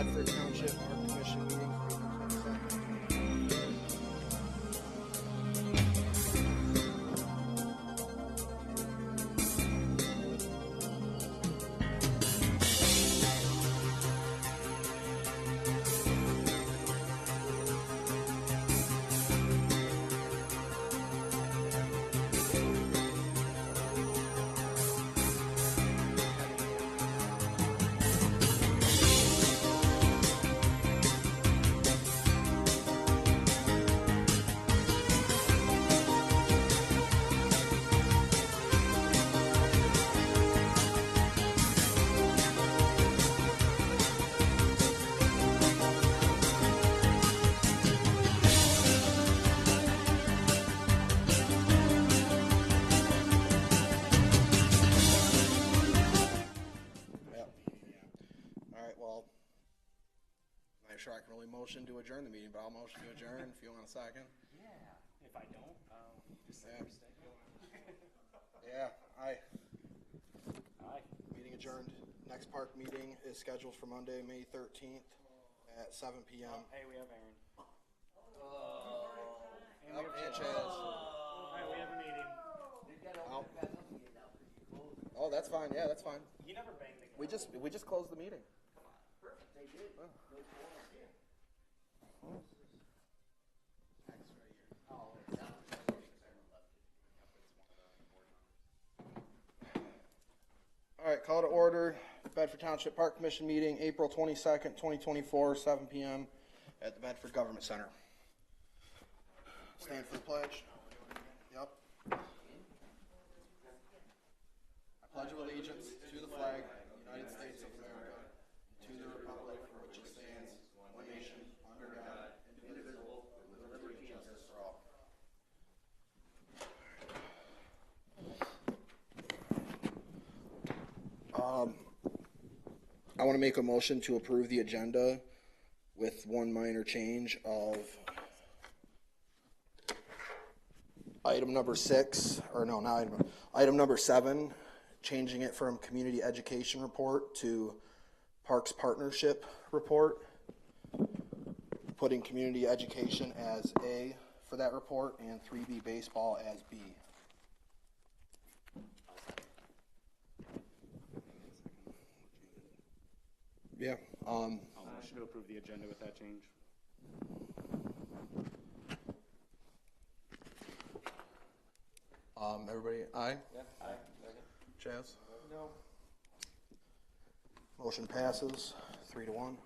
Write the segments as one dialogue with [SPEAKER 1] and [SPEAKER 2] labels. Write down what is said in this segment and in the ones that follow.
[SPEAKER 1] Bedford Township Park Commission meeting for April 22nd. I'm sure I can only motion to adjourn the meeting, but I'll motion to adjourn if you want a second.
[SPEAKER 2] Yeah, if I don't, I'll just say mistake.
[SPEAKER 1] Yeah, aye.
[SPEAKER 2] Aye.
[SPEAKER 1] Meeting adjourned. Next park meeting is scheduled for Monday, May 13th at 7 p.m.
[SPEAKER 2] Hey, we have Aaron.
[SPEAKER 1] And we have Chaz.
[SPEAKER 2] Alright, we have a meeting.
[SPEAKER 1] Oh, that's fine. Yeah, that's fine.
[SPEAKER 2] You never banged the
[SPEAKER 1] We just closed the meeting.
[SPEAKER 3] Perfect, they did.
[SPEAKER 1] Oh. All right, call to order. Bedford Township Park Commission meeting, April 22nd, 2024, 7 p.m. at the Bedford Government Center. Stand for the pledge. Yep. I pledge allegiance to the flag of the United States of America, to the republic for which it stands, one nation, under God, indivisible, with liberty and justice for all. I want to make a motion to approve the agenda with one minor change of item number 7, changing it from community education report to parks partnership report, putting community education as A for that report and 3B baseball as B. Yeah.
[SPEAKER 2] I'll motion to approve the agenda with that change.
[SPEAKER 1] Everybody, aye?
[SPEAKER 3] Yeah, aye.
[SPEAKER 1] Chaz?
[SPEAKER 3] No.
[SPEAKER 1] Motion passes 3-1.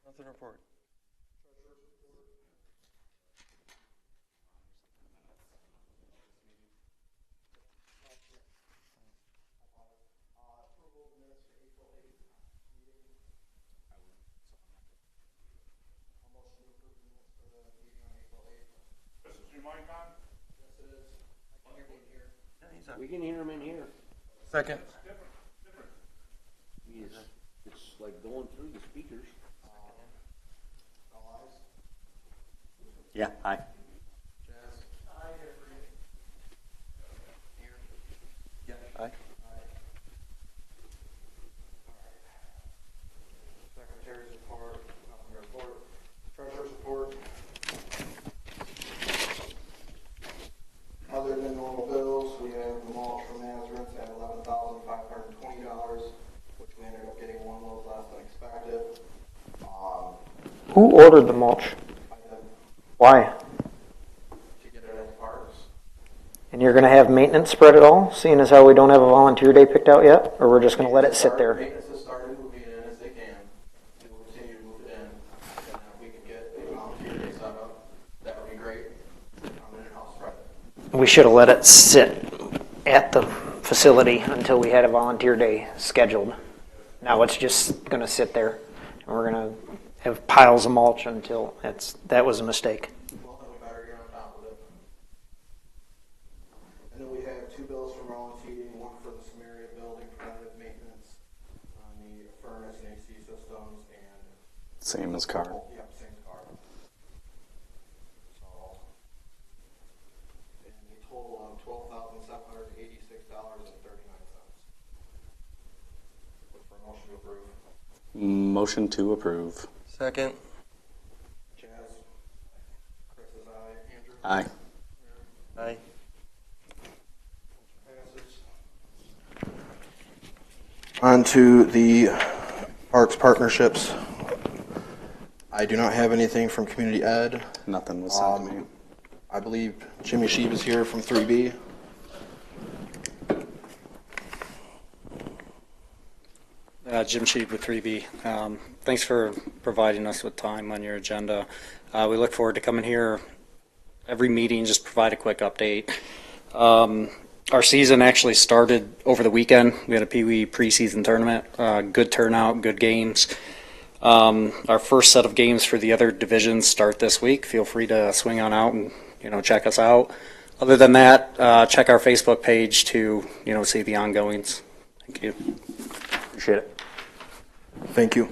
[SPEAKER 3] Nothing to report.
[SPEAKER 4] We can hear him in here.
[SPEAKER 3] Second.
[SPEAKER 4] It's like going through the speakers.
[SPEAKER 1] All ayes?
[SPEAKER 2] Yeah, aye.
[SPEAKER 1] Chaz?
[SPEAKER 3] Yeah, aye.
[SPEAKER 1] Secretary's report, nothing to report. Treasurer's report. Other than normal bills, we have the mulch from Nazareth at $11,520, which we ended up getting one load less than expected.
[SPEAKER 5] Who ordered the mulch?
[SPEAKER 1] I did
[SPEAKER 5] Why?
[SPEAKER 1] to get it at parks.
[SPEAKER 5] And you're going to have maintenance spread it all, seeing as how we don't have a volunteer day picked out yet? Or we're just going to let it sit there?
[SPEAKER 1] Maintenance has started moving it in as they can. They will continue to move it in. And if we can get a volunteer day set up, that would be great. I'm in house Friday.
[SPEAKER 5] We should have let it sit at the facility until we had a volunteer day scheduled. Now it's just going to sit there, and we're going to have piles of mulch until that was a mistake.
[SPEAKER 1] Well, then we better get on top of it. And then we have 2 bills from Rollins Heating, one for the Samaria building preventative maintenance on the furnace and AC systems, and
[SPEAKER 6] Same as car.
[SPEAKER 1] Yep, same car. So, and a total of $12,786.39. Look for a motion to approve.
[SPEAKER 6] Motion to approve.
[SPEAKER 3] Second.
[SPEAKER 1] Chaz? Chris is aye. Andrew?
[SPEAKER 6] Aye.
[SPEAKER 3] Aye.
[SPEAKER 1] On to the Parks Partnerships. I do not have anything from Community Ed.
[SPEAKER 6] Nothing was sent to me.
[SPEAKER 1] I believe Jimmy Sheeb is here from 3B.
[SPEAKER 7] Jim Sheeb with 3B. Thanks for providing us with time on your agenda. We look forward to coming here every meeting, just provide a quick update. Our season actually started over the weekend. We had a Pee Wee preseason tournament. Good turnout, good games. Our first set of games for the other divisions start this week. Feel free to swing on out and check us out. Other than that, check our Facebook page to see the ongoings. Thank you.
[SPEAKER 6] Appreciate it.
[SPEAKER 1] Thank you.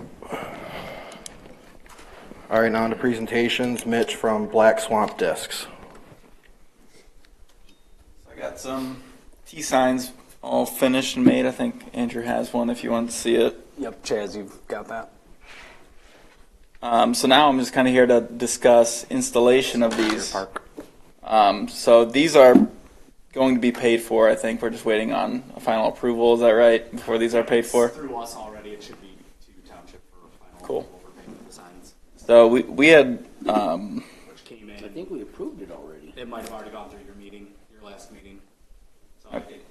[SPEAKER 1] All right, now on to presentations. Mitch from Black Swamp Discs.
[SPEAKER 8] I got some T-signs all finished and made. I think Andrew has one if you want to see it.
[SPEAKER 6] Yep, Chaz, you've got that.
[SPEAKER 8] So now I'm just kind of here to discuss installation of these.
[SPEAKER 6] Park.
[SPEAKER 8] So these are going to be paid for. I think we're just waiting on a final approval. Is that right? Before these are paid for?
[SPEAKER 2] Through us already, it should be to Township for final
[SPEAKER 8] Cool.
[SPEAKER 2] approval for payment of the signs,
[SPEAKER 8] So we had
[SPEAKER 2] which came in.
[SPEAKER 4] I think we approved it already.
[SPEAKER 2] It might have already gone through your meeting, your last meeting. So
[SPEAKER 8] Okay.
[SPEAKER 2] it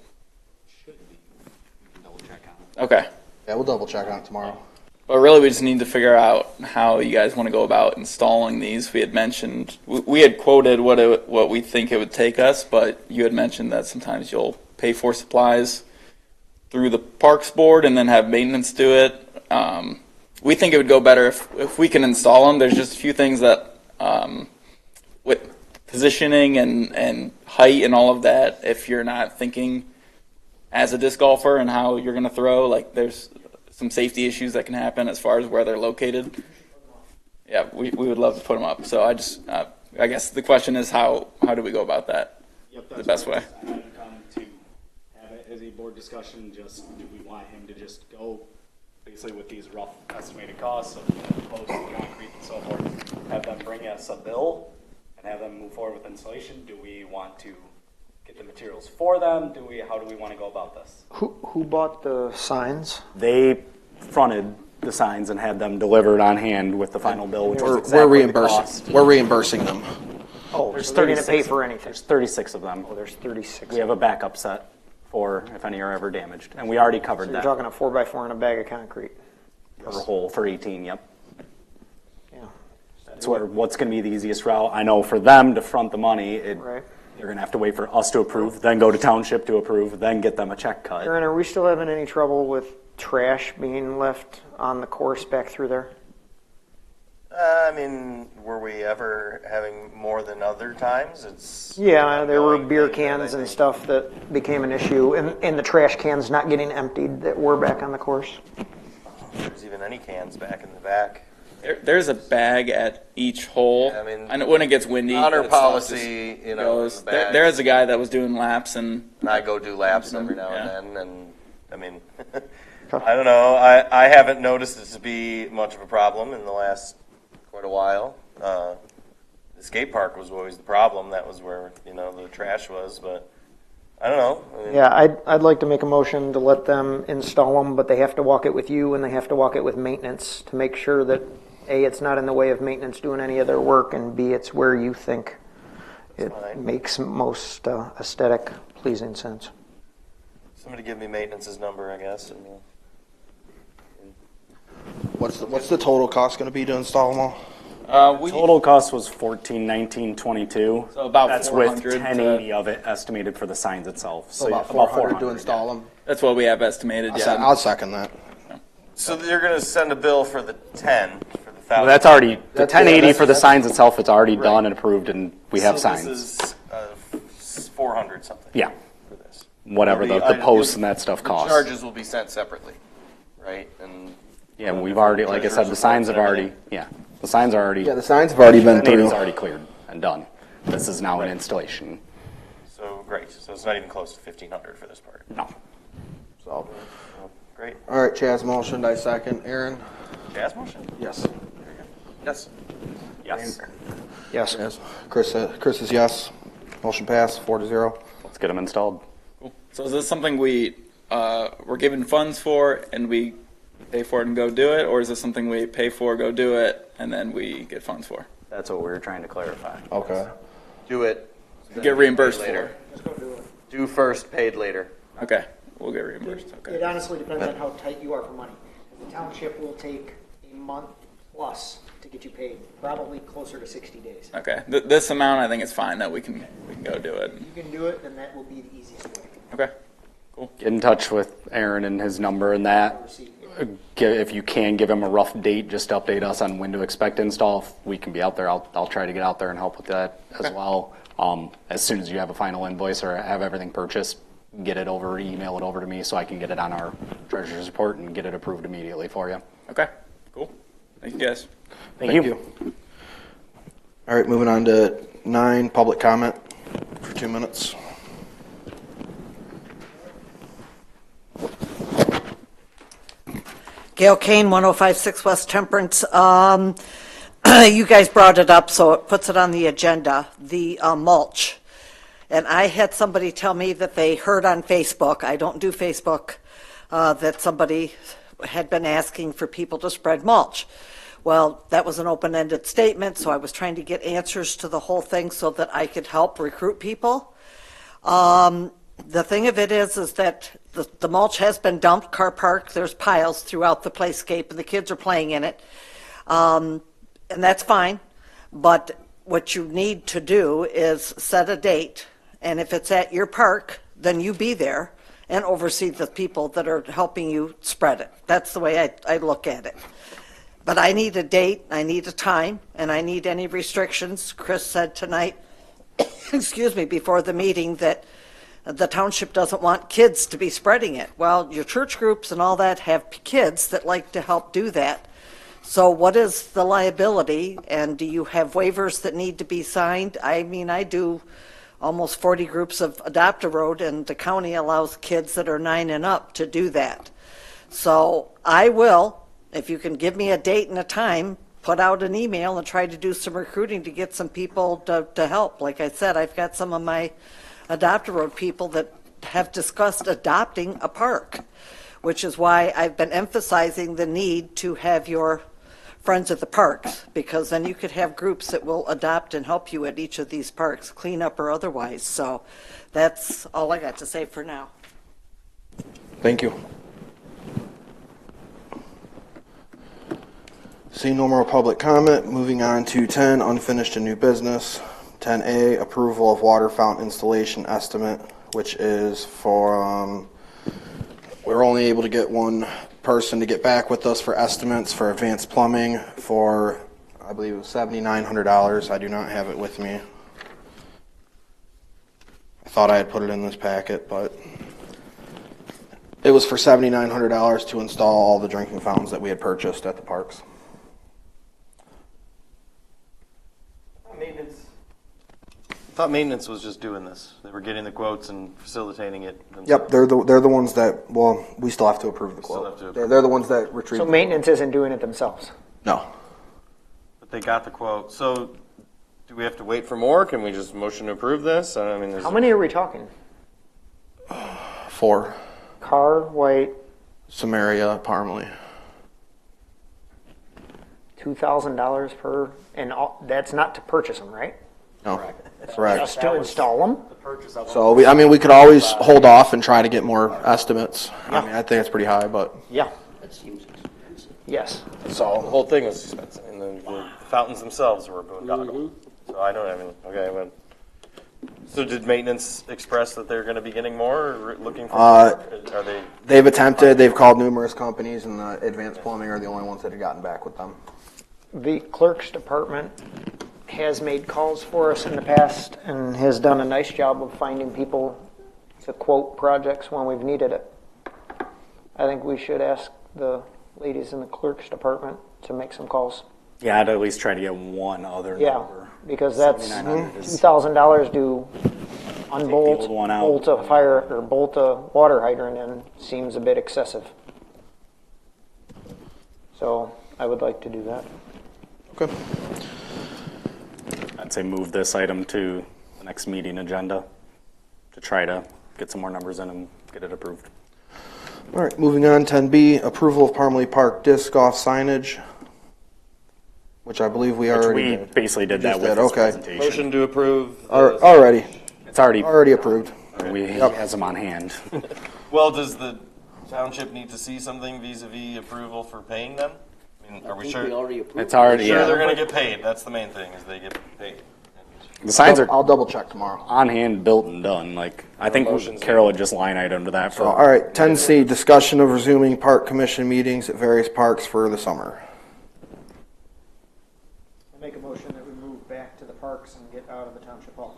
[SPEAKER 2] should be. You can double check on it.
[SPEAKER 8] okay.
[SPEAKER 1] Yeah, we'll double check on it tomorrow.
[SPEAKER 8] But really, we just need to figure out how you guys want to go about installing these. We had mentioned, we had quoted what we think it would take us, but you had mentioned that sometimes you'll pay for supplies through the Parks Board and then have maintenance do it. We think it would go better if we can install them. There's just a few things that, with positioning and height and all of that, if you're not thinking as a disc golfer and how you're going to throw, like there's some safety issues that can happen as far as where they're located. Yeah, we would love to put them up. So I guess the question is how do we go about that
[SPEAKER 2] Yep,
[SPEAKER 8] the best way?
[SPEAKER 2] I had come to have it as a board discussion. Just do we want him to just go basically with these rough estimated costs of posts, concrete, and so forth? Have them bring us a bill and have them move forward with installation. Do we want to get the materials for them? How do we want to go about this?
[SPEAKER 5] Who bought the signs?
[SPEAKER 6] They fronted the signs and had them delivered on hand with the final bill, which was
[SPEAKER 1] We're
[SPEAKER 6] exactly the cost.
[SPEAKER 1] reimbursing them.
[SPEAKER 5] Oh,
[SPEAKER 6] There's
[SPEAKER 5] so they're going to
[SPEAKER 6] 36
[SPEAKER 5] pay for anything.
[SPEAKER 6] There's 36 of them.
[SPEAKER 5] Oh, there's 36.
[SPEAKER 6] We have a backup set for if any are ever damaged, and we already covered
[SPEAKER 5] You're
[SPEAKER 6] that
[SPEAKER 5] talking a 4x4 and a bag of concrete.
[SPEAKER 6] per hole for 18. Yep.
[SPEAKER 5] Yeah.
[SPEAKER 6] That's what's going to be the easiest route. I know for them to front the money,
[SPEAKER 5] Right.
[SPEAKER 6] they're going to have to wait for us to approve, then go to Township to approve, then get them a check cut.
[SPEAKER 5] Aaron, are we still having any trouble with trash being left on the course back through there?
[SPEAKER 3] I mean, were we ever having more than other times? It's
[SPEAKER 5] Yeah, there were
[SPEAKER 3] ongoing
[SPEAKER 5] beer
[SPEAKER 3] thing that I
[SPEAKER 5] cans and
[SPEAKER 3] think-
[SPEAKER 5] stuff that became an issue, and the trash cans not getting emptied that were back on the course.
[SPEAKER 3] If there's even any cans back in the back.
[SPEAKER 8] There's a bag at each hole.
[SPEAKER 3] I mean,
[SPEAKER 8] know when it gets windy.
[SPEAKER 3] Honor
[SPEAKER 8] that stuff
[SPEAKER 3] policy,
[SPEAKER 8] just
[SPEAKER 3] you know,
[SPEAKER 8] goes.
[SPEAKER 3] in the bags.
[SPEAKER 8] There is a guy that was doing laps and
[SPEAKER 3] And I go do laps every now
[SPEAKER 8] Yeah.
[SPEAKER 3] and then, and I mean, I don't know. I haven't noticed it to be much of a problem in the last quite a while. The skate park was always the problem. That was where the trash was, but I don't know. I mean,
[SPEAKER 5] Yeah, I'd like to make a motion to let them install them, but they have to walk it with you and they have to walk it with maintenance to make sure that A, it's not in the way of maintenance doing any of their work, and B, it's where you think it
[SPEAKER 3] fine.
[SPEAKER 5] makes most aesthetic, pleasing sense.
[SPEAKER 3] Somebody give me maintenance's number, I guess. And,
[SPEAKER 1] What's the total cost going to be to install them all?
[SPEAKER 6] Total cost was $14,1922.
[SPEAKER 8] So about
[SPEAKER 6] That's with
[SPEAKER 8] 400
[SPEAKER 6] $1080 of it estimated for the signs itself.
[SPEAKER 1] So about 400 to install them.
[SPEAKER 8] that's what we have estimated. Yeah.
[SPEAKER 1] I'll second that.
[SPEAKER 3] So you're going to send a bill for the 10 for the 1,000.
[SPEAKER 6] Well, that's already the
[SPEAKER 1] That's-
[SPEAKER 6] 1080
[SPEAKER 1] yeah,
[SPEAKER 6] for the
[SPEAKER 1] that's-
[SPEAKER 6] signs itself. It's already done and approved, and we have
[SPEAKER 3] so
[SPEAKER 6] signs.
[SPEAKER 3] This is 400 something.
[SPEAKER 6] Yeah,
[SPEAKER 3] For this.
[SPEAKER 6] whatever the posts and that stuff
[SPEAKER 3] The
[SPEAKER 6] costs.
[SPEAKER 3] charges will be sent separately, right? And
[SPEAKER 6] Yeah, we've already, like I said, the signs have already, the signs are already.
[SPEAKER 1] Yeah, the signs have already been
[SPEAKER 6] The name is
[SPEAKER 1] through.
[SPEAKER 6] already cleared and done. This is now an installation.
[SPEAKER 3] So, great, so it's not even close to 1,500 for this part.
[SPEAKER 6] No.
[SPEAKER 1] So,
[SPEAKER 3] Great.
[SPEAKER 1] all right, Chaz motioned, I second. Aaron?
[SPEAKER 3] Jazz motion?
[SPEAKER 1] Yes.
[SPEAKER 3] Yes.
[SPEAKER 6] Yes.
[SPEAKER 5] Yes.
[SPEAKER 1] Yes. Chris is yes. Motion passed, 4-0.
[SPEAKER 6] Let's get them installed.
[SPEAKER 8] So is this something we're given funds for and we pay for it and go do it, or is this something we pay for, go do it, and then we get funds for?
[SPEAKER 6] That's what we were trying to clarify.
[SPEAKER 1] Okay.
[SPEAKER 3] Do it.
[SPEAKER 8] Get reimbursed
[SPEAKER 3] later.
[SPEAKER 8] for.
[SPEAKER 3] Do first, paid later.
[SPEAKER 8] Okay, we'll get reimbursed.
[SPEAKER 5] It
[SPEAKER 8] Okay.
[SPEAKER 5] honestly depends on how tight you are for money. The township will take a month plus to get you paid, probably closer to 60 days.
[SPEAKER 8] Okay. This amount, I think it's fine that we can go do it.
[SPEAKER 5] If you can do it, then that will be the easiest way.
[SPEAKER 8] Okay.
[SPEAKER 6] Get in touch with Aaron and his number and that. If you can, give him a rough date, just to update us on when to expect install. If we can be out there, I'll try to get out there and help with that as well. As soon as you have a final invoice or have everything purchased, get it over, email it over to me so I can get it on our treasurer's report and get it approved immediately for you.
[SPEAKER 8] Okay. Cool. Thank you, guys.
[SPEAKER 1] Thank you. All right, moving on to 9, public comment for 2 minutes.
[SPEAKER 9] Gail Kane, 1056 West Temperance. You guys brought it up, so it puts it on the agenda, the mulch. And I had somebody tell me that they heard on Facebook, I don't do Facebook, that somebody had been asking for people to spread mulch. Well, that was an open-ended statement, so I was trying to get answers to the whole thing so that I could help recruit people. The thing of it is that the mulch has been dumped, car park, there's piles throughout the playscape, and the kids are playing in it. And that's fine, but what you need to do is set a date, and if it's at your park, then you be there and oversee the people that are helping you spread it. That's the way I look at it. But I need a date, I need a time, and I need any restrictions. Chris said tonight, excuse me, before the meeting that the township doesn't want kids to be spreading it. Well, your church groups and all that have kids that like to help do that. So what is the liability, and do you have waivers that need to be signed? I mean, I do almost 40 groups of Adopt a Road, and the county allows kids that are 9 and up to do that. So I will, if you can give me a date and a time, put out an email and try to do some recruiting to get some people to help. Like I said, I've got some of my Adopt a Road people that have discussed adopting a park, which is why I've been emphasizing the need to have your friends at the parks, because then you could have groups that will adopt and help you at each of these parks, clean up or otherwise. So that's all I got to say for now.
[SPEAKER 1] Thank you. Seeing no more public comment, moving on to 10, unfinished and new business. 10A, approval of water fountain installation estimate, which is for, we were only able to get one person to get back with us for estimates for advanced plumbing for, I believe it was $7,900. I do not have it with me. I thought I had put it in this packet, but it was for $7,900 to install all the drinking fountains that we had purchased at the parks.
[SPEAKER 3] I thought maintenance was just doing this. They were getting the quotes and facilitating it themselves.
[SPEAKER 1] Yep, they're the ones that, well, we still have to approve the
[SPEAKER 3] Still
[SPEAKER 1] quote.
[SPEAKER 3] have to approve.
[SPEAKER 1] They're the ones that retrieve.
[SPEAKER 5] So maintenance isn't doing it themselves?
[SPEAKER 1] No.
[SPEAKER 3] But they got the quote. So do we have to wait for more? Can we just motion to approve this? I mean,
[SPEAKER 5] How many are we talking?
[SPEAKER 1] 4.
[SPEAKER 5] Carr, White,
[SPEAKER 1] Samaria, Parmalee.
[SPEAKER 5] $2,000 per, and that's not to purchase them, right?
[SPEAKER 1] No, correct.
[SPEAKER 5] Just to install them?
[SPEAKER 1] So we could always hold off and try to get more estimates. I mean, I think it's pretty high, but
[SPEAKER 5] Yeah.
[SPEAKER 4] That seems expensive.
[SPEAKER 5] Yes.
[SPEAKER 3] So the whole thing was expensive, and the fountains themselves were boondoggle. So so did maintenance express that they're going to be getting more, or looking for more? Are they?
[SPEAKER 1] they've attempted. They've called numerous companies, and the Advanced Plumbing are the only ones that have gotten back with them.
[SPEAKER 5] The clerk's department has made calls for us in the past and has done a nice job of finding people to quote projects when we've needed it. I think we should ask the ladies in the clerk's department to make some calls.
[SPEAKER 6] Yeah, I'd at least try to get one other
[SPEAKER 5] Yeah,
[SPEAKER 6] number.
[SPEAKER 5] because that's
[SPEAKER 6] $7,900 is-
[SPEAKER 5] $2,000 to
[SPEAKER 6] old
[SPEAKER 5] unbolt,
[SPEAKER 6] one out.
[SPEAKER 5] bolt a fire, or bolt a water hydrant in seems a bit excessive. So I would like to do that.
[SPEAKER 1] Okay.
[SPEAKER 6] I'd say move this item to the next meeting agenda to try to get some more numbers in and get it approved.
[SPEAKER 1] All right, moving on, 10B, approval of Parmalee Park disc golf signage, which I believe we
[SPEAKER 6] Which
[SPEAKER 1] already
[SPEAKER 6] we
[SPEAKER 1] did.
[SPEAKER 6] basically did that
[SPEAKER 1] just
[SPEAKER 6] with
[SPEAKER 1] did,
[SPEAKER 6] this
[SPEAKER 1] okay.
[SPEAKER 6] presentation.
[SPEAKER 3] Motion to approve.
[SPEAKER 1] Already
[SPEAKER 6] It's already,
[SPEAKER 1] approved.
[SPEAKER 6] he has them on hand.
[SPEAKER 3] Well, does the township need to see something vis-a-vis approval for paying them? I mean, are we
[SPEAKER 4] I think
[SPEAKER 3] sure?
[SPEAKER 4] we already approved.
[SPEAKER 6] It's already,
[SPEAKER 3] Sure, they're
[SPEAKER 6] yeah.
[SPEAKER 3] gonna get paid. That's the main thing, is they get paid.
[SPEAKER 6] The signs are
[SPEAKER 1] I'll double check tomorrow.
[SPEAKER 6] on hand, built and done. Like, I think
[SPEAKER 3] motions.
[SPEAKER 6] Carol would just line item to that for.
[SPEAKER 1] All right, 10C, discussion of resuming park commission meetings at various parks for the summer.
[SPEAKER 5] I make a motion that we move back to the parks and get out of the township hall.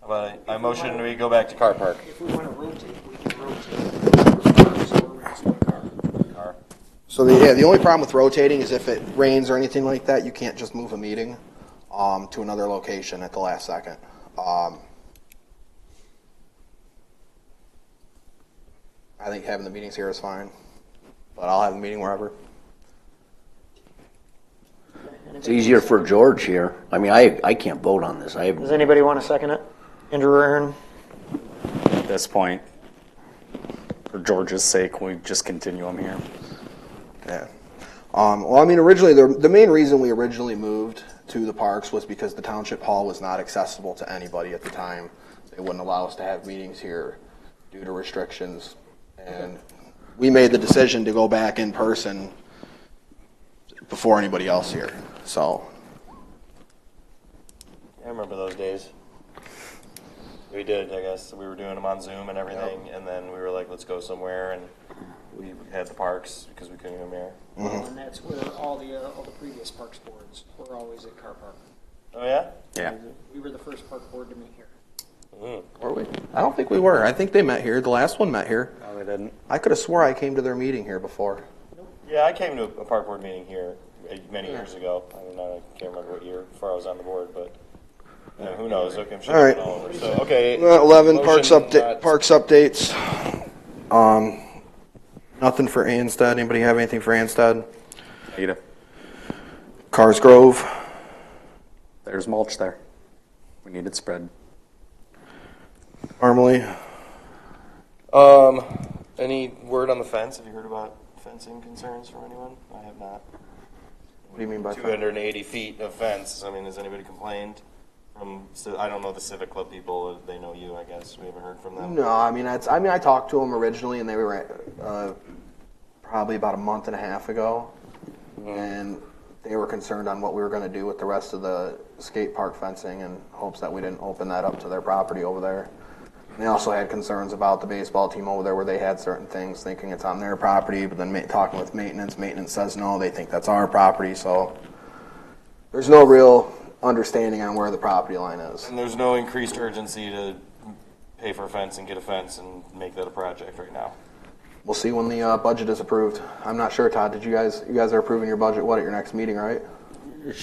[SPEAKER 3] How about I motion we go back to car park.
[SPEAKER 5] If we want to rotate, we can rotate. So we're just one car.
[SPEAKER 3] Car.
[SPEAKER 1] So the only problem with rotating is if it rains or anything like that, you can't just move a meeting to another location at the last second. I think having the meetings here is fine, but I'll have the meeting wherever.
[SPEAKER 4] It's easier for George here. I mean, I can't vote on this. I
[SPEAKER 5] Does
[SPEAKER 4] have,
[SPEAKER 5] anybody want to second it? Andrew or Aaron?
[SPEAKER 6] At this point, for George's sake, we just continue them here.
[SPEAKER 1] Yeah. Well, I mean, originally, the main reason we originally moved to the parks was because the township hall was not accessible to anybody at the time. They wouldn't allow us to have meetings here due to restrictions. And we made the decision to go back in person before anybody else here. So,
[SPEAKER 3] I remember those days. We did, I guess. We were doing them on Zoom and everything, and then we were like, let's go somewhere, and we had the parks because we couldn't even here.
[SPEAKER 5] And that's where all the previous parks boards were always at Car Park.
[SPEAKER 3] Oh, yeah?
[SPEAKER 6] Yeah.
[SPEAKER 5] We were the first park board to meet here.
[SPEAKER 1] were we? I don't think we were. I think they met here. The last one met here.
[SPEAKER 6] No, they didn't.
[SPEAKER 1] I could have swore I came to their meeting here before.
[SPEAKER 3] Yeah, I came to a park board meeting here many years ago. I can't remember what year before I was on the board, but who knows? Okay, I'm sure
[SPEAKER 1] All right.
[SPEAKER 3] it's all over. So, okay.
[SPEAKER 1] 11, parks
[SPEAKER 3] motion
[SPEAKER 1] updates. Nothing for Anstead. Anybody have anything for Anstead?
[SPEAKER 6] Negative.
[SPEAKER 1] Cars Grove.
[SPEAKER 6] There's mulch there. We need it spread.
[SPEAKER 1] Parmalee.
[SPEAKER 3] Any word on the fence? Have you heard about fencing concerns from anyone? I have not.
[SPEAKER 1] What do you mean by
[SPEAKER 3] 280 feet of fence. I mean, has anybody complained? I don't know the Civic Club people. They know you, I guess. We haven't heard from them.
[SPEAKER 1] No, I talked to them originally, and they were probably about a month and a half ago, and they were concerned on what we were going to do with the rest of the skate park fencing, in hopes that we didn't open that up to their property over there. And they also had concerns about the baseball team over there, where they had certain things, thinking it's on their property, but then talking with maintenance says no, they think that's our property. So there's no real understanding on where the property line is.
[SPEAKER 3] And there's no increased urgency to pay for a fence and get a fence and make that a project right now.
[SPEAKER 1] We'll see when the budget is approved. I'm not sure, Todd. You guys are approving your budget, at your next meeting, right?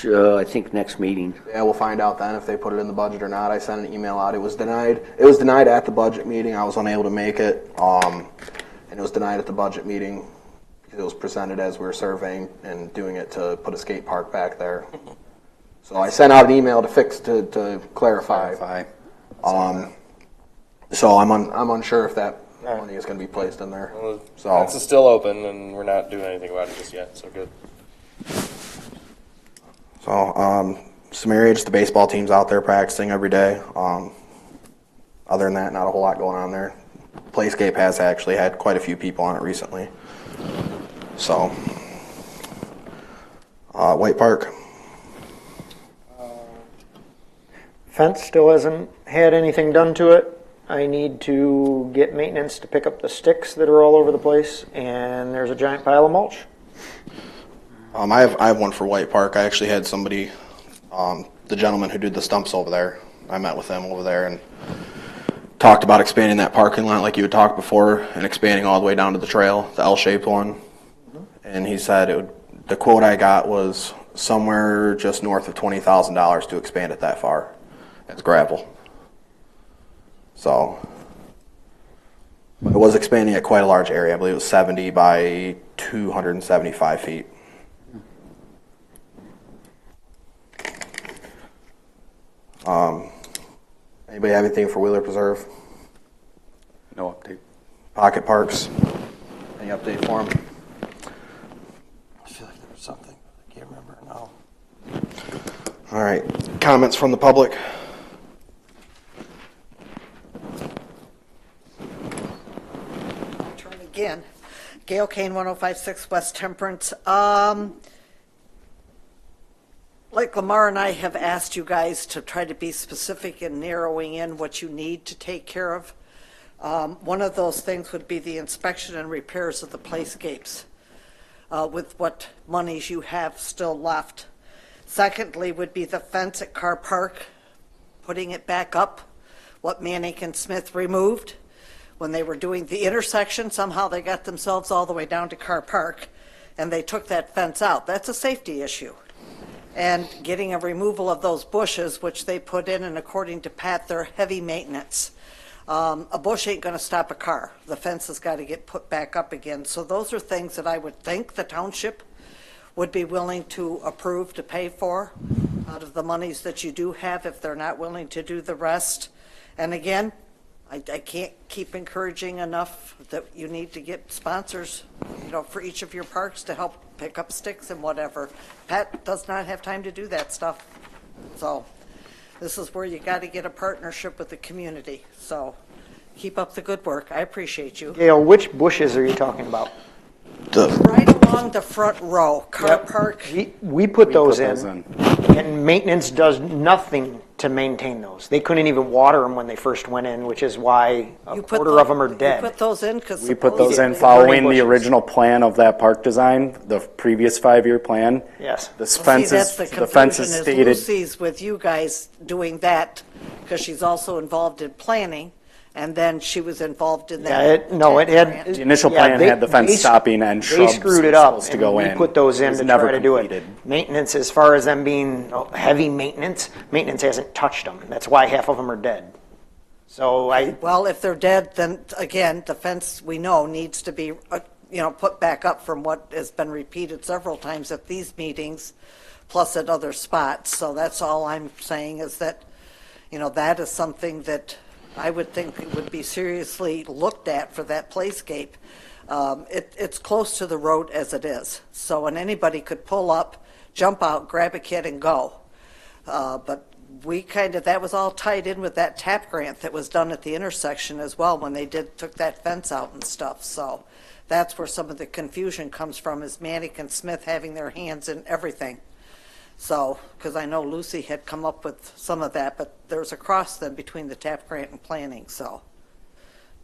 [SPEAKER 4] I think next meeting.
[SPEAKER 1] Yeah, we'll find out then if they put it in the budget or not. I sent an email out. It was denied. It was denied at the budget meeting. I was unable to make it. And it was denied at the budget meeting because it was presented as we were surveying and doing it to put a skate park back there. So I sent out an email to clarify. So I'm unsure if that money is going to be placed in there.
[SPEAKER 3] Well, the
[SPEAKER 1] So
[SPEAKER 3] fence is still open, and we're not doing anything about it just yet, so good.
[SPEAKER 1] Samaria, just the baseball team's out there practicing every day. Other than that, not a whole lot going on there. Playscape has actually had quite a few people on it recently. So, White Park.
[SPEAKER 5] Fence still hasn't had anything done to it. I need to get maintenance to pick up the sticks that are all over the place, and there's a giant pile of mulch.
[SPEAKER 1] I have one for White Park. I actually had somebody, the gentleman who did the stumps over there. I met with him over there, and talked about expanding that parking lot like you had talked before and expanding all the way down to the trail, the L-shaped one. And he said the quote I got was somewhere just north of $20,000 to expand it that far. It's gravel. So it was expanding at quite a large area. I believe it was 70 by 275 feet. Anybody have anything for Wheeler Preserve?
[SPEAKER 6] No update.
[SPEAKER 1] Pocket Parks? Any update for them? I feel like there was something, but I can't remember now. All right, comments from the public?
[SPEAKER 9] Turn again. Gail Kane, 1056 West Temperance. Like Lamar and I have asked you guys to try to be specific in narrowing in what you need to take care of. One of those things would be the inspection and repairs of the playscapes with what monies you have still left. Secondly would be the fence at Carr Park, putting it back up, what Manning and Smith removed. When they were doing the intersection, somehow they got themselves all the way down to Carr Park, and they took that fence out. That's a safety issue. And getting a removal of those bushes, which they put in, and according to Pat, they're heavy maintenance. A bush ain't going to stop a car. The fence has got to get put back up again. So those are things that I would think the township would be willing to approve to pay for out of the monies that you do have if they're not willing to do the rest. And again, I can't keep encouraging enough that you need to get sponsors, for each of your parks to help pick up sticks and whatever. Pat does not have time to do that stuff. So this is where you got to get a partnership with the community. So keep up the good work. I appreciate you.
[SPEAKER 5] Gail, which bushes are you talking about?
[SPEAKER 9] Right along the front row, Carr Park.
[SPEAKER 5] We put those in, and maintenance does nothing to maintain those. They couldn't even water them when they first went in, which is why a quarter of them are dead.
[SPEAKER 9] You put those in because
[SPEAKER 6] We put those in following the original plan of that park design, the previous 5-year plan.
[SPEAKER 5] Yes.
[SPEAKER 6] The
[SPEAKER 9] See,
[SPEAKER 6] fence
[SPEAKER 9] that's
[SPEAKER 6] is,
[SPEAKER 9] the
[SPEAKER 6] the fence is
[SPEAKER 9] confusion is
[SPEAKER 6] stated.
[SPEAKER 9] Lucy's with you guys doing that because she's also involved in planning, and then she was involved in
[SPEAKER 5] Yeah,
[SPEAKER 9] that.
[SPEAKER 5] it
[SPEAKER 9] tax
[SPEAKER 5] had.
[SPEAKER 9] grant.
[SPEAKER 6] The initial plan had the fence stopping and
[SPEAKER 5] They
[SPEAKER 6] shrubs
[SPEAKER 5] screwed it
[SPEAKER 6] were
[SPEAKER 5] up,
[SPEAKER 6] supposed to
[SPEAKER 5] and
[SPEAKER 6] go
[SPEAKER 5] we
[SPEAKER 6] in.
[SPEAKER 5] put those
[SPEAKER 6] It
[SPEAKER 5] in
[SPEAKER 6] was
[SPEAKER 5] to
[SPEAKER 6] never
[SPEAKER 5] try to do it.
[SPEAKER 6] completed.
[SPEAKER 5] Maintenance, as far as them being heavy maintenance hasn't touched them. That's why half of them are dead. So
[SPEAKER 9] Well, if they're dead, then again, the fence we know needs to be, put back up from what has been repeated several times at these meetings, plus at other spots. So that's all I'm saying is that, that is something that I would think it would be seriously looked at for that playscape. It's close to the road as it is. So, and anybody could pull up, jump out, grab a kid and go. But that was all tied in with that TAP grant that was done at the intersection as well when they took that fence out and stuff. So that's where some of the confusion comes from, is Manick and Smith having their hands in everything. So, because I know Lucy had come up with some of that, but there's a cross then between the TAP grant and planning, so.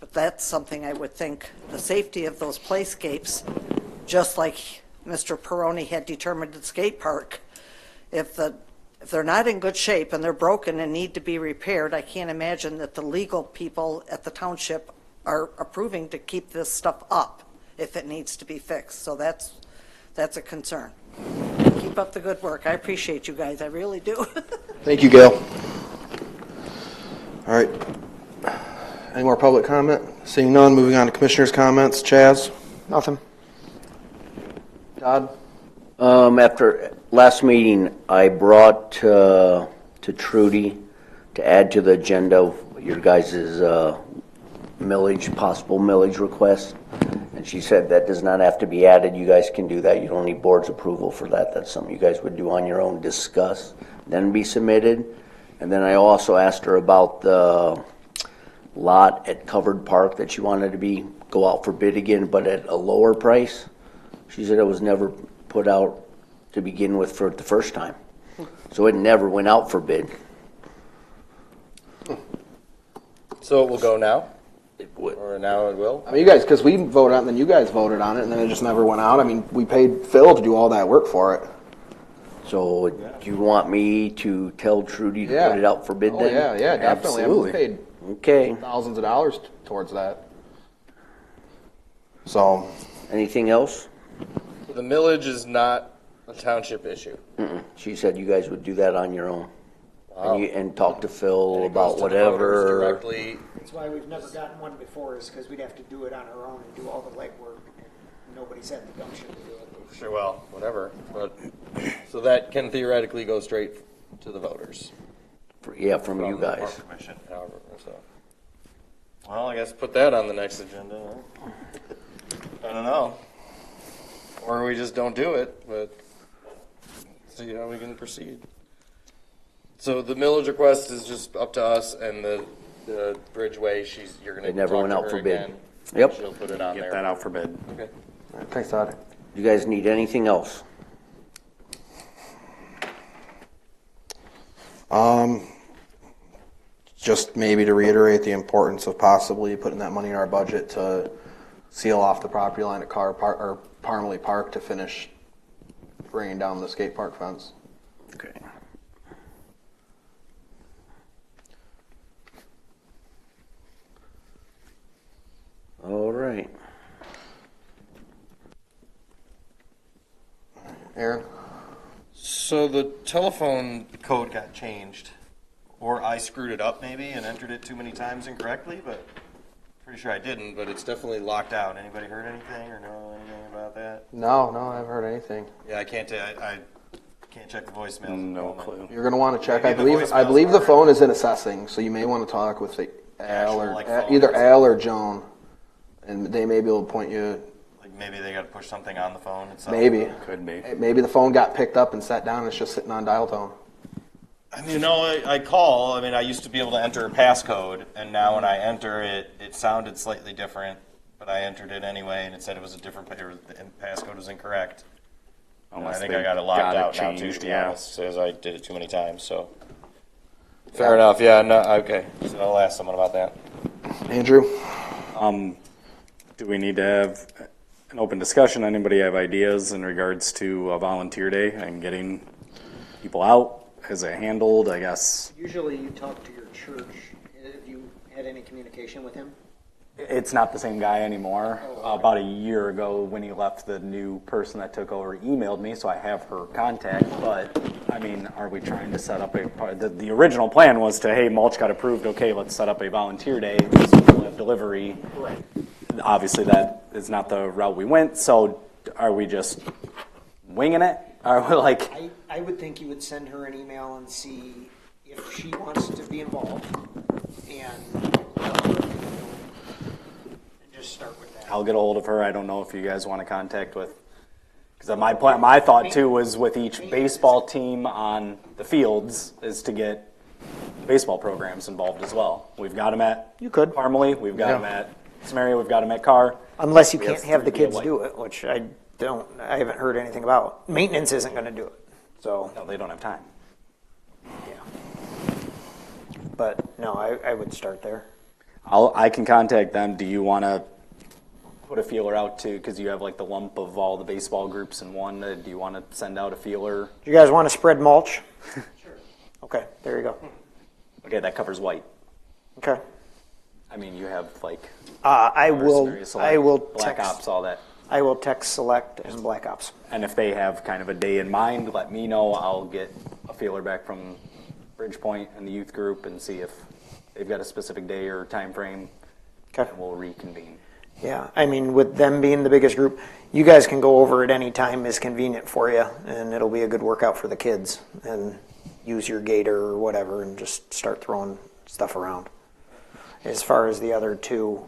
[SPEAKER 9] But that's something I would think, the safety of those playscapes, just like Mr. Peroni had determined at skate park, if they're not in good shape and they're broken and need to be repaired, I can't imagine that the legal people at the township are approving to keep this stuff up if it needs to be fixed. So that's a concern. Keep up the good work. I appreciate you guys. I really do.
[SPEAKER 1] Thank you, Gail. All right. Any more public comment? Seeing none, moving on to commissioners' comments. Chaz?
[SPEAKER 5] nothing.
[SPEAKER 1] Todd?
[SPEAKER 4] After last meeting, I brought to Trudy to add to the agenda your guys' possible millage request. And she said that does not have to be added. You guys can do that. You don't need board's approval for that. That's something you guys would do on your own, discuss, then be submitted. And then I also asked her about the lot at Covered Park that she wanted to go out for bid again, but at a lower price. She said it was never put out to begin with for the first time. So it never went out for bid.
[SPEAKER 3] So it will go now?
[SPEAKER 4] It would.
[SPEAKER 3] Or now it will?
[SPEAKER 1] I mean, you guys, because we voted on it, and then you guys voted on it, and then it just never went out. I mean, we paid Phil to do all that work for it.
[SPEAKER 4] So do you want me to tell Trudy to put it out for bid then?
[SPEAKER 1] Oh, yeah, definitely.
[SPEAKER 6] Absolutely.
[SPEAKER 1] I mean,
[SPEAKER 4] Okay.
[SPEAKER 1] thousands of dollars towards that. So,
[SPEAKER 4] Anything else?
[SPEAKER 3] The millage is not a township issue.
[SPEAKER 4] She said you guys would do that on your own.
[SPEAKER 3] Wow.
[SPEAKER 4] And talk to Phil
[SPEAKER 3] And it
[SPEAKER 4] about
[SPEAKER 3] goes to the voters
[SPEAKER 4] whatever.
[SPEAKER 3] directly.
[SPEAKER 5] That's why we've never gotten one before, is because we'd have to do it on our own and do all the legwork, and nobody's had the gumption to do it.
[SPEAKER 3] Sure, well, whatever. But so that can theoretically go straight to the voters.
[SPEAKER 4] Yeah, from you
[SPEAKER 3] From the
[SPEAKER 4] guys.
[SPEAKER 3] Park Commission, however, so. Well, I guess put that on the next agenda. Huh? I don't know. Or we just don't do it, but see how we can proceed. So the millage request is just up to us, and the Bridgeway, you're going to
[SPEAKER 4] It never
[SPEAKER 3] talk
[SPEAKER 4] went
[SPEAKER 3] to
[SPEAKER 4] out
[SPEAKER 3] her
[SPEAKER 4] for bid.
[SPEAKER 3] again.
[SPEAKER 4] Yep.
[SPEAKER 3] She'll put it on
[SPEAKER 6] Get
[SPEAKER 3] there.
[SPEAKER 6] that out for bid.
[SPEAKER 3] Okay.
[SPEAKER 1] thanks, Todd.
[SPEAKER 4] You guys need anything else?
[SPEAKER 1] Just maybe to reiterate the importance of possibly putting that money in our budget to seal off the property line at Parmalee Park to finish bringing down the skate park fence.
[SPEAKER 4] Okay. All right.
[SPEAKER 1] Aaron?
[SPEAKER 3] So the telephone code got changed, or I screwed it up maybe and entered it too many times incorrectly, but pretty sure I didn't, but it's definitely locked out. Anybody heard anything or know anything about that?
[SPEAKER 1] No, I haven't heard anything.
[SPEAKER 3] Yeah, I can't can't check the voicemails.
[SPEAKER 6] No clue.
[SPEAKER 1] You're going to want to check.
[SPEAKER 3] Maybe
[SPEAKER 1] I
[SPEAKER 3] the
[SPEAKER 1] believe
[SPEAKER 3] voicemails
[SPEAKER 1] the
[SPEAKER 3] are-
[SPEAKER 1] phone is in assessing, so you may want to talk with Al
[SPEAKER 3] Actual,
[SPEAKER 1] or
[SPEAKER 3] like, phone
[SPEAKER 1] either
[SPEAKER 3] that's-
[SPEAKER 1] Al or Joan, and they may be able to point you.
[SPEAKER 3] Like maybe they got to push something on the phone itself.
[SPEAKER 1] Maybe.
[SPEAKER 6] Could be.
[SPEAKER 1] Maybe the phone got picked up and set down and it's just sitting on dial tone.
[SPEAKER 3] I mean, I call. I mean, I used to be able to enter a passcode, and now when I enter it, it sounded slightly different, but I entered it anyway, and it said it was a different the passcode was incorrect. And I
[SPEAKER 6] Unless
[SPEAKER 3] think
[SPEAKER 6] they
[SPEAKER 3] I got it locked out now too,
[SPEAKER 6] changed,
[SPEAKER 3] to be
[SPEAKER 6] yeah.
[SPEAKER 3] honest, as I did it too many times. So fair enough. Yeah. No. Okay. So I'll ask someone about that.
[SPEAKER 1] Andrew?
[SPEAKER 6] Do we need to have an open discussion? Anybody have ideas in regards to a volunteer day and getting people out? Is it handled, I guess?
[SPEAKER 5] Usually you talk to your church. Have you had any communication with him?
[SPEAKER 6] It's not the same guy anymore. About a year ago, when he left, the new person that took over emailed me, so I have her contact. But, I mean, are we trying to set up the original plan was to, hey, mulch got approved, okay, let's set up a volunteer day, so we'll have delivery.
[SPEAKER 5] Right.
[SPEAKER 6] Obviously, that is not the route we went, so are we just winging it? Are we like...
[SPEAKER 5] I would think you would send her an email and see if she wants to be involved, and just start with that.
[SPEAKER 6] I'll get a hold of her. I don't know if you guys want to contact with, because my thought too was with each baseball team on the fields is to get baseball programs involved as well. We've got them at Parmalee, we've got them at Samaria, we've got them at Carr.
[SPEAKER 5] Unless you
[SPEAKER 6] We
[SPEAKER 5] can't have the
[SPEAKER 6] 3
[SPEAKER 5] kids
[SPEAKER 6] away.
[SPEAKER 5] do it, which I haven't heard anything about. Maintenance isn't going to do it, so,
[SPEAKER 6] No, they don't have time.
[SPEAKER 5] yeah. But, no, I would start there.
[SPEAKER 6] I can contact them. Do you want to put a feeler out too? Because you have like the lump of all the baseball groups in one. Do you want to send out a feeler?
[SPEAKER 5] Do you guys want to spread mulch? Sure. Okay, there you go.
[SPEAKER 6] Okay, that covers white.
[SPEAKER 5] Okay.
[SPEAKER 6] I mean, you have like
[SPEAKER 5] I
[SPEAKER 6] Mercenary Select,
[SPEAKER 5] will
[SPEAKER 6] Black
[SPEAKER 5] text,
[SPEAKER 6] Ops, all that.
[SPEAKER 5] I will text Select and Black Ops.
[SPEAKER 6] And if they have kind of a day in mind, let me know. I'll get a feeler back from Bridgepoint and the youth group and see if they've got a specific day or time frame.
[SPEAKER 5] Okay.
[SPEAKER 6] And we'll reconvene.
[SPEAKER 5] Yeah, I mean, with them being the biggest group, you guys can go over at any time is convenient for you, and it'll be a good workout for the kids. And use your gator or whatever and just start throwing stuff around. As far as the other two,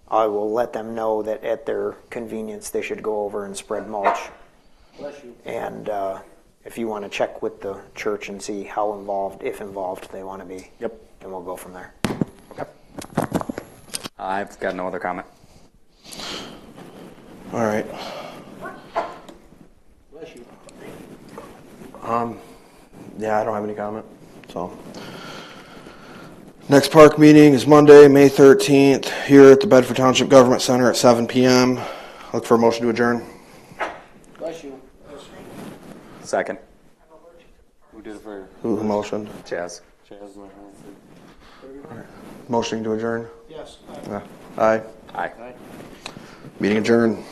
[SPEAKER 5] I will let them know that at their convenience they should go over and spread mulch. Bless you. And if you want to check with the church and see how involved, if involved, they want to be.
[SPEAKER 6] Yep.
[SPEAKER 5] Then we'll go from there.
[SPEAKER 6] Okay. I've got no other comment.
[SPEAKER 1] All right.
[SPEAKER 5] Bless you.
[SPEAKER 1] Yeah, I don't have any comment. So, next park meeting is Monday, May 13th, here at the Bedford Township Government Center at 7 p.m. Look for a motion to adjourn.
[SPEAKER 5] Bless you.
[SPEAKER 6] Second.
[SPEAKER 3] Who did it for?
[SPEAKER 1] Who motioned?
[SPEAKER 6] Chaz.
[SPEAKER 3] Chaz?
[SPEAKER 1] Motion to adjourn?
[SPEAKER 2] Yes.
[SPEAKER 1] Aye.
[SPEAKER 6] Aye.
[SPEAKER 1] Meeting adjourned.